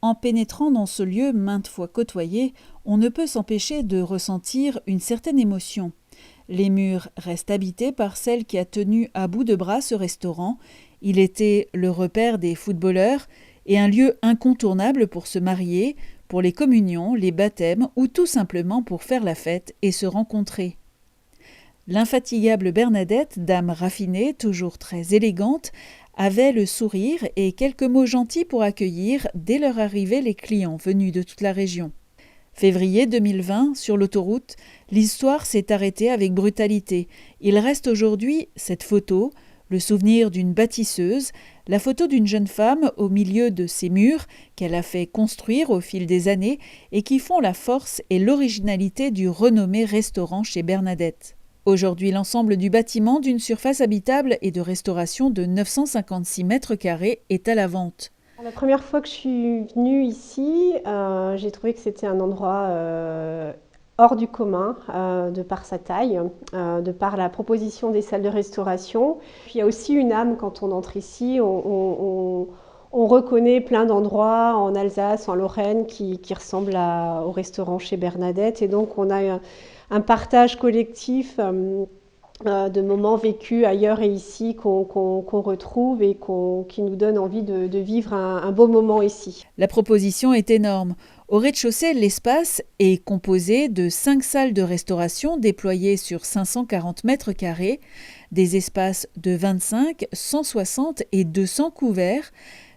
En pénétrant dans ce lieu maintes fois côtoyé, on ne peut s'empêcher de ressentir une certaine émotion. Les murs restent habités par celle qui a tenu à bout de bras ce restaurant. Il était le repère des footballeurs et un lieu incontournable pour se marier, pour les communions, les baptêmes ou tout simplement pour faire la fête et se rencontrer. L'infatigable Bernadette, dame raffinée, toujours très élégante, avait le sourire et quelques mots gentils pour accueillir dès leur arrivée les clients venus de toute la région. Février 2020, sur l'autoroute, l'histoire s'est arrêtée avec brutalité. Il reste aujourd'hui cette photo, le souvenir d'une bâtisseuse, la photo d'une jeune femme au milieu de ces murs qu'elle a fait construire au fil des années et qui font la force et l'originalité du renommé restaurant chez Bernadette. Aujourd'hui, l'ensemble du bâtiment d'une surface habitable et de restauration de 956 mètres carrés est à la vente. La première fois que je suis venue ici, j'ai trouvé que c'était un endroit hors du commun, de par sa taille, de par la proposition des salles de restauration. Puis il y a aussi une âme quand on entre ici. On reconnaît plein d'endroits en Alsace, en Lorraine, qui ressemblent au restaurant chez Bernadette. Et donc on a un partage collectif de moments vécus ailleurs et ici qu'on retrouve et qui nous donne envie de vivre un beau moment ici. La proposition est énorme. Au rez-de-chaussée, l'espace est composé de 5 salles de restauration déployées sur 540 mètres carrés, des espaces de 25, 160 et 200 couverts.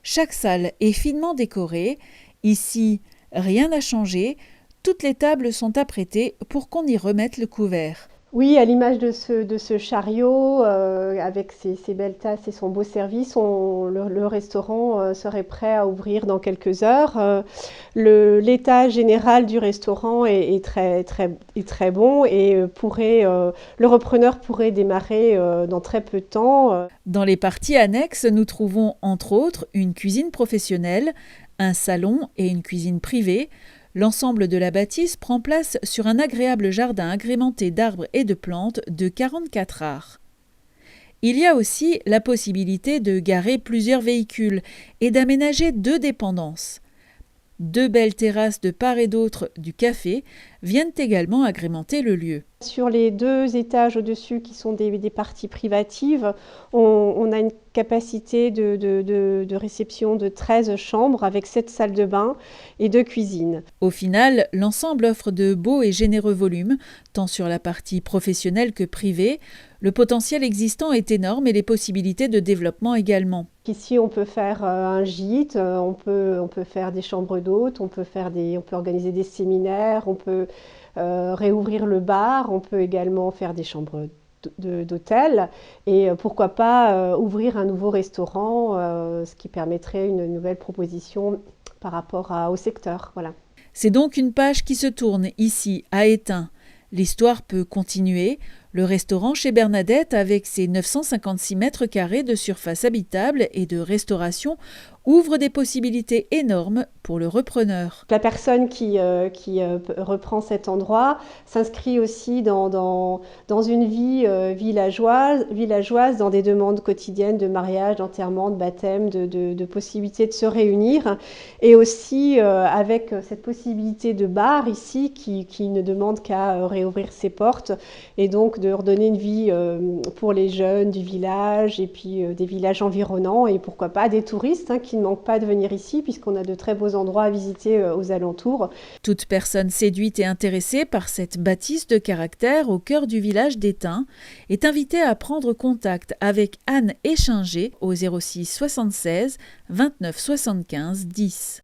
Chaque salle est finement décorée. Ici, rien n'a changé. Toutes les tables sont apprêtées pour qu'on y remette le couvert. Oui, à l'image de ce chariot, avec ses belles tasses et son beau service, le restaurant serait prêt à ouvrir dans quelques heures. L'état général du restaurant est très bon et le repreneur pourrait démarrer dans très peu de temps. Dans les parties annexes, nous trouvons entre autres une cuisine professionnelle, un salon et une cuisine privée. L'ensemble de la bâtisse prend place sur un agréable jardin agrémenté d'arbres et de plantes de 44 arts. Il y a aussi la possibilité de garer plusieurs véhicules et d'aménager 2 dépendances. 2 belles terrasses de part et d'autre du café viennent également agrémenter le lieu. Sur les 2 étages au-dessus qui sont des parties privatives, on a une capacité de réception de 13 chambres avec 7 salles de bain et 2 cuisines. Au final, l'ensemble offre de beaux et généreux volumes, tant sur la partie professionnelle que privée. Le potentiel existant est énorme et les possibilités de développement également. Ici, on peut faire un gîte, on peut faire des chambres d'hôtes, on peut organiser des séminaires, on peut réouvrir le bar, on peut également faire des chambres d'hôtel et pourquoi pas ouvrir un nouveau restaurant, ce qui permettrait une nouvelle proposition par rapport au secteur. Voilà. C'est donc une page qui se tourne ici à Étain. L'histoire peut continuer. Le restaurant chez Bernadette, avec ses 956 mètres carrés de surface habitable et de restauration, ouvre des possibilités énormes pour le repreneur. La personne qui reprend cet endroit s'inscrit aussi dans une vie villageoise, dans des demandes quotidiennes de mariage, d'enterrement, de baptême, de possibilités de se réunir. Et aussi avec cette possibilité de bar ici qui ne demande qu'à réouvrir ses portes et donc de redonner une vie pour les jeunes du village et puis des villages environnants et pourquoi pas des touristes qui ne manquent pas de venir ici puisqu'on a de très beaux endroits à visiter aux alentours. Toute personne séduite et intéressée par cette bâtisse de caractère au cœur du village d'Étain est invitée à prendre contact avec Anne Échinger au 06 76 29 75 10.